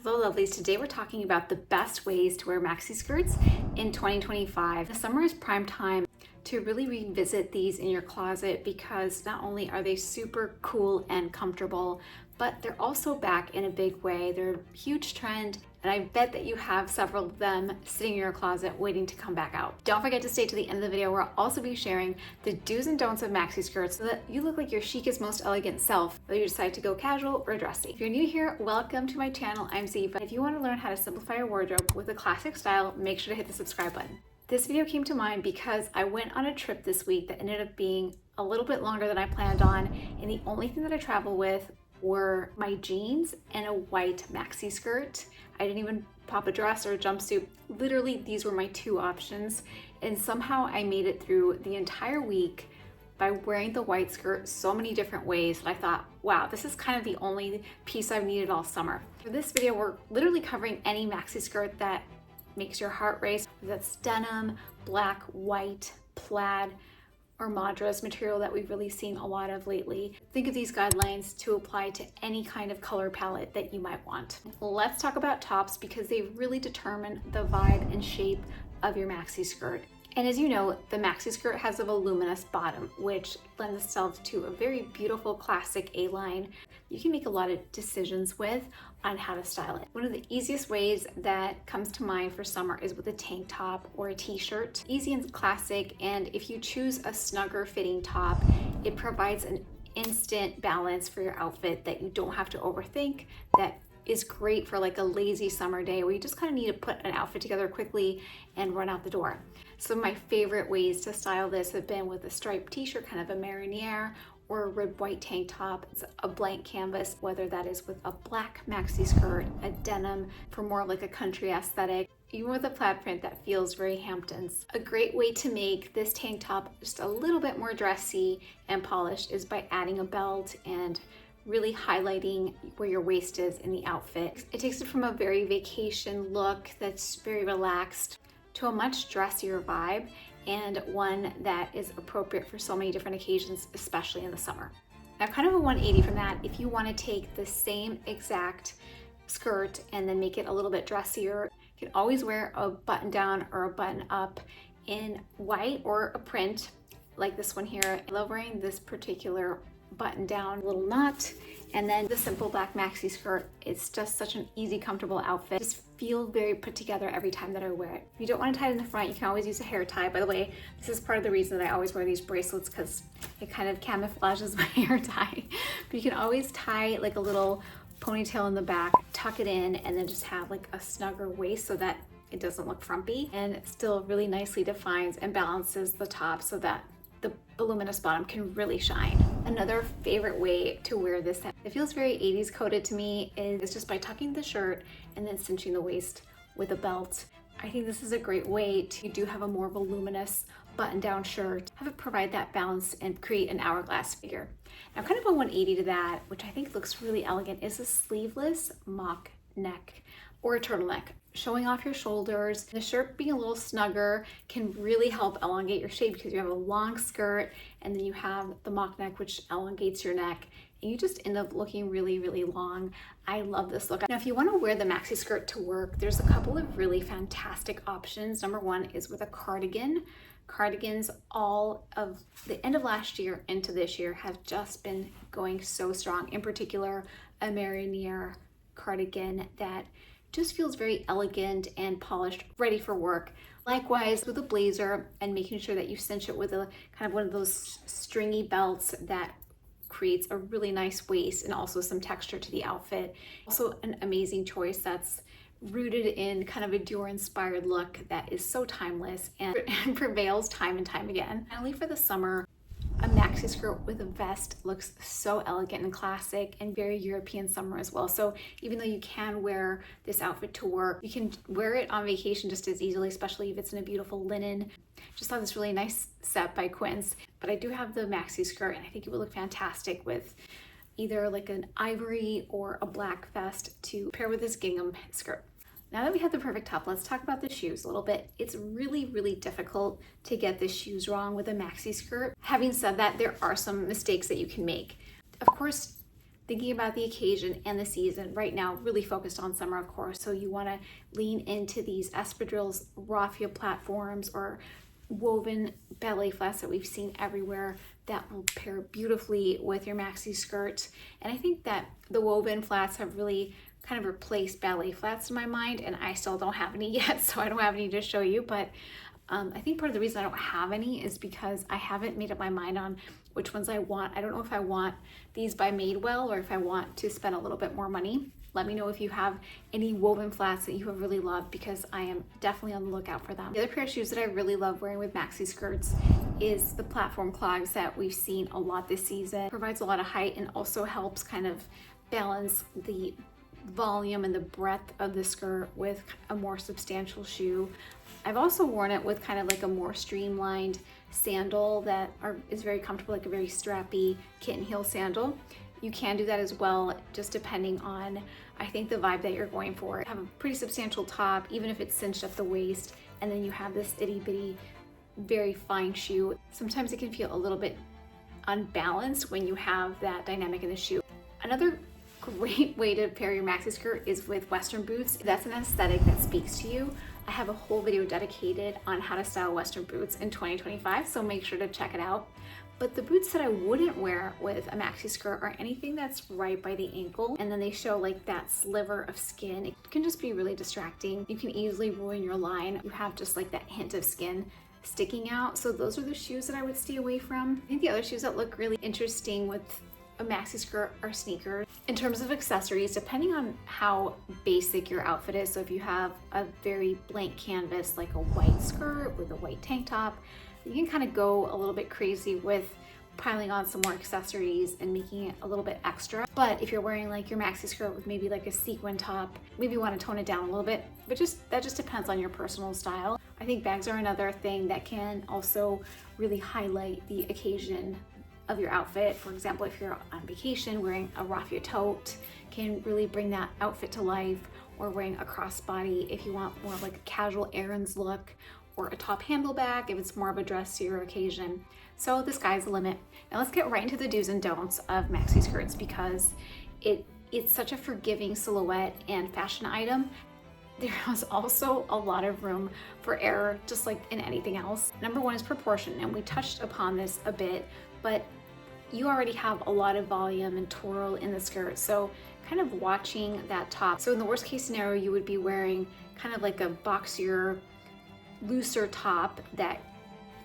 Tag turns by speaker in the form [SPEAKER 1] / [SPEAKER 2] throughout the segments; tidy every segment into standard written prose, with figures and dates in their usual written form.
[SPEAKER 1] Hello lovelies, today we're talking about the best ways to wear maxi skirts in 2025. The summer is prime time to really revisit these in your closet because not only are they super cool and comfortable, but they're also back in a big way. They're a huge trend, and I bet that you have several of them sitting in your closet waiting to come back out. Don't forget to stay to the end of the video where I'll also be sharing the do's and don'ts of maxi skirts so that you look like your chicest, most elegant self, whether you decide to go casual or dressy. If you're new here, welcome to my channel. I'm Ziva. If you want to learn how to simplify your wardrobe with a classic style, make sure to hit the subscribe button. This video came to mind because I went on a trip this week that ended up being a little bit longer than I planned on, and the only thing that I traveled with were my jeans and a white maxi skirt. I didn't even pop a dress or a jumpsuit. Literally, these were my two options, and somehow I made it through the entire week by wearing the white skirt so many different ways that I thought, wow, this is kind of the only piece I've needed all summer. For this video, we're literally covering any maxi skirt that makes your heart race. That's denim, black, white, plaid, or madras material that we've really seen a lot of lately. Think of these guidelines to apply to any kind of color palette that you might want. Let's talk about tops because they really determine the vibe and shape of your maxi skirt. And as you know, the maxi skirt has a voluminous bottom, which lends itself to a very beautiful classic A-line you can make a lot of decisions with on how to style it. One of the easiest ways that comes to mind for summer is with a tank top or a t-shirt. Easy and classic, and if you choose a snugger fitting top, it provides an instant balance for your outfit that you don't have to overthink, that is great for like a lazy summer day where you just kind of need to put an outfit together quickly and run out the door. Some of my favorite ways to style this have been with a striped t-shirt, kind of a mariniere, or a ribbed white tank top. It's a blank canvas, whether that is with a black maxi skirt, a denim for more like a country aesthetic, even with a plaid print that feels very Hamptons. A great way to make this tank top just a little bit more dressy and polished is by adding a belt and really highlighting where your waist is in the outfit. It takes it from a very vacation look that's very relaxed to a much dressier vibe, and one that is appropriate for so many different occasions, especially in the summer. Now, kind of a 180 from that, if you want to take the same exact skirt and then make it a little bit dressier, you can always wear a button down or a button up in white or a print like this one here. I love wearing this particular button down little knot, and then the simple black maxi skirt. It's just such an easy, comfortable outfit. Just feel very put together every time that I wear it. If you don't want to tie it in the front, you can always use a hair tie. By the way, this is part of the reason that I always wear these bracelets, because it kind of camouflages my hair tie. But you can always tie like a little ponytail in the back, tuck it in, and then just have like a snugger waist so that it doesn't look frumpy, and it still really nicely defines and balances the top so that the voluminous bottom can really shine. Another favorite way to wear this, it feels very 80s coded to me, is just by tucking the shirt and then cinching the waist with a belt. I think this is a great way to do have a more voluminous button-down shirt, have it provide that balance and create an hourglass figure. Now, kind of a 180 to that, which I think looks really elegant, is a sleeveless mock neck or a turtleneck, showing off your shoulders. The shirt being a little snugger can really help elongate your shape because you have a long skirt and then you have the mock neck, which elongates your neck, and you just end up looking really, really long. I love this look. Now, if you want to wear the maxi skirt to work, there's a couple of really fantastic options. Number one is with a cardigan. Cardigans all of the end of last year into this year have just been going so strong. In particular, a mariniere cardigan that just feels very elegant and polished, ready for work. Likewise with a blazer, and making sure that you cinch it with a kind of one of those stringy belts that creates a really nice waist and also some texture to the outfit. Also an amazing choice that's rooted in kind of a Dior inspired look that is so timeless and prevails time and time again. Finally, for the summer, a maxi skirt with a vest looks so elegant and classic and very European summer as well. So even though you can wear this outfit to work, you can wear it on vacation just as easily, especially if it's in a beautiful linen. Just saw this really nice set by Quince, but I do have the maxi skirt, and I think it would look fantastic with either like an ivory or a black vest to pair with this gingham skirt. Now that we have the perfect top, let's talk about the shoes a little bit. It's really, really difficult to get the shoes wrong with a maxi skirt. Having said that, there are some mistakes that you can make. Of course, thinking about the occasion and the season. Right now, really focused on summer, of course, so you want to lean into these espadrilles, raffia platforms, or woven ballet flats that we've seen everywhere that will pair beautifully with your maxi skirt. And I think that the woven flats have really kind of replaced ballet flats in my mind, and I still don't have any yet, so I don't have any to show you. But I think part of the reason I don't have any is because I haven't made up my mind on which ones I want. I don't know if I want these by Madewell or if I want to spend a little bit more money. Let me know if you have any woven flats that you have really loved, because I am definitely on the lookout for them. The other pair of shoes that I really love wearing with maxi skirts is the platform clogs that we've seen a lot this season. It provides a lot of height and also helps kind of balance the volume and the breadth of the skirt with a more substantial shoe. I've also worn it with kind of like a more streamlined sandal that is very comfortable, like a very strappy kitten heel sandal. You can do that as well, just depending on, I think, the vibe that you're going for. Have a pretty substantial top, even if it's cinched at the waist, and then you have this itty bitty, very fine shoe. Sometimes it can feel a little bit unbalanced when you have that dynamic in the shoe. Another great way to pair your maxi skirt is with Western boots. If that's an aesthetic that speaks to you, I have a whole video dedicated on how to style Western boots in 2025, so make sure to check it out. But the boots that I wouldn't wear with a maxi skirt are anything that's right by the ankle, and then they show like that sliver of skin. It can just be really distracting. You can easily ruin your line. You have just like that hint of skin sticking out. So those are the shoes that I would stay away from. I think the other shoes that look really interesting with a maxi skirt are sneakers. In terms of accessories, depending on how basic your outfit is, so if you have a very blank canvas like a white skirt with a white tank top, you can kind of go a little bit crazy with piling on some more accessories and making it a little bit extra. But if you're wearing like your maxi skirt with maybe like a sequin top, maybe you want to tone it down a little bit, but that just depends on your personal style. I think bags are another thing that can also really highlight the occasion of your outfit. For example, if you're on vacation, wearing a raffia tote can really bring that outfit to life, or wearing a crossbody if you want more of like a casual errands look, or a top handle bag if it's more of a dressier occasion. So the sky's the limit. Now let's get right into the do's and don'ts of maxi skirts, because it's such a forgiving silhouette and fashion item. There is also a lot of room for error, just like in anything else. Number one is proportion, and we touched upon this a bit, but you already have a lot of volume and twirl in the skirt, so kind of watching that top. So in the worst case scenario, you would be wearing kind of like a boxier, looser top that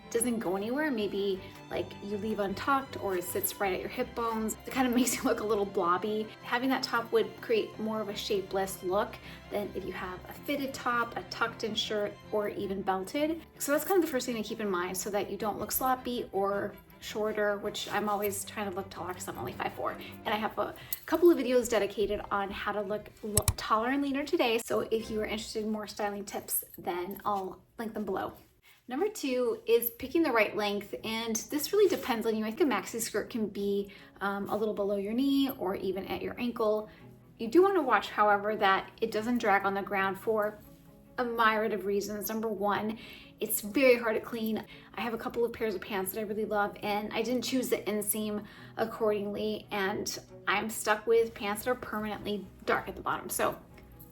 [SPEAKER 1] doesn't go anywhere. Maybe like you leave untucked, or it sits right at your hip bones. It kind of makes you look a little blobby. Having that top would create more of a shapeless look than if you have a fitted top, a tucked in shirt, or even belted. So that's kind of the first thing to keep in mind, so that you don't look sloppy or shorter, which I'm always trying to look taller because I'm only 5'4", and I have a couple of videos dedicated on how to look taller and leaner today. So if you are interested in more styling tips, then I'll link them below. Number two is picking the right length, and this really depends on you. I think a maxi skirt can be a little below your knee or even at your ankle. You do want to watch, however, that it doesn't drag on the ground for a myriad of reasons. Number one, it's very hard to clean. I have a couple of pairs of pants that I really love, and I didn't choose the inseam accordingly, and I'm stuck with pants that are permanently dark at the bottom. So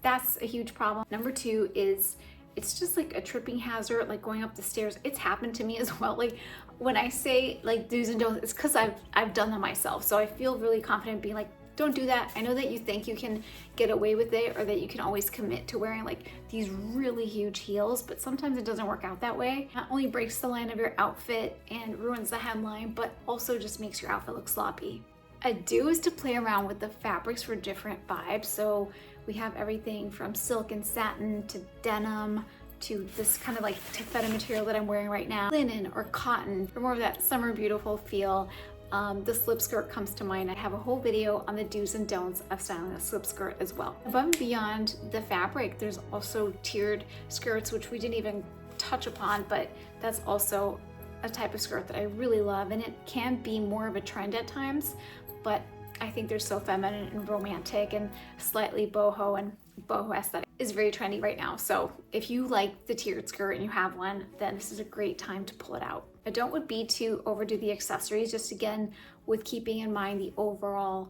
[SPEAKER 1] that's a huge problem. Number two is it's just like a tripping hazard, like going up the stairs. It's happened to me as well. Like when I say like do's and don'ts, it's because I've done them myself. So I feel really confident being like, don't do that. I know that you think you can get away with it, or that you can always commit to wearing like these really huge heels, but sometimes it doesn't work out that way. Not only breaks the line of your outfit and ruins the hemline, but also just makes your outfit look sloppy. A do is to play around with the fabrics for different vibes. So we have everything from silk and satin to denim to this kind of like taffeta material that I'm wearing right now, linen or cotton for more of that summer beautiful feel. The slip skirt comes to mind. I have a whole video on the do's and don'ts of styling a slip skirt as well. Above and beyond the fabric, there's also tiered skirts, which we didn't even touch upon, but that's also a type of skirt that I really love, and it can be more of a trend at times, but I think they're so feminine and romantic and slightly boho, and boho aesthetic is very trendy right now. So if you like the tiered skirt and you have one, then this is a great time to pull it out. A don't would be to overdo the accessories, just again with keeping in mind the overall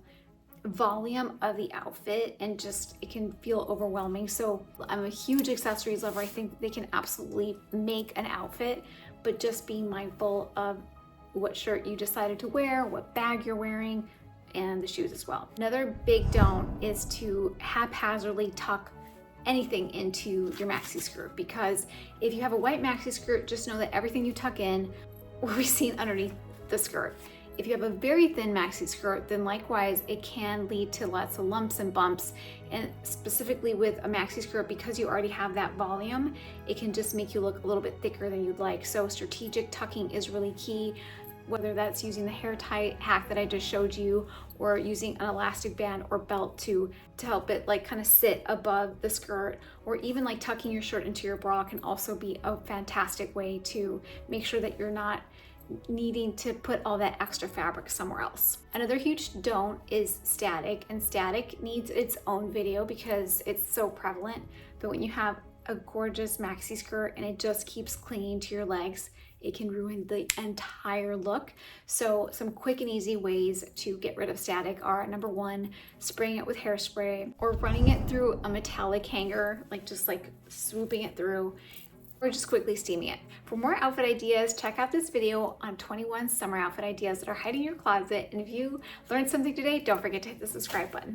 [SPEAKER 1] volume of the outfit, and just it can feel overwhelming. So I'm a huge accessories lover. I think they can absolutely make an outfit, but just being mindful of what shirt you decided to wear, what bag you're wearing, and the shoes as well. Another big don't is to haphazardly tuck anything into your maxi skirt, because if you have a white maxi skirt, just know that everything you tuck in will be seen underneath the skirt. If you have a very thin maxi skirt, then likewise it can lead to lots of lumps and bumps, and specifically with a maxi skirt, because you already have that volume, it can just make you look a little bit thicker than you'd like. So strategic tucking is really key, whether that's using the hair tie hack that I just showed you, or using an elastic band or belt to help it like kind of sit above the skirt, or even like tucking your shirt into your bra can also be a fantastic way to make sure that you're not needing to put all that extra fabric somewhere else. Another huge don't is static, and static needs its own video because it's so prevalent. But when you have a gorgeous maxi skirt and it just keeps clinging to your legs, it can ruin the entire look. So some quick and easy ways to get rid of static are, number one, spraying it with hairspray, or running it through a metallic hanger, like just like swooping it through, or just quickly steaming it. For more outfit ideas, check out this video on 21 summer outfit ideas that are hiding in your closet. And if you learned something today, don't forget to hit the subscribe button.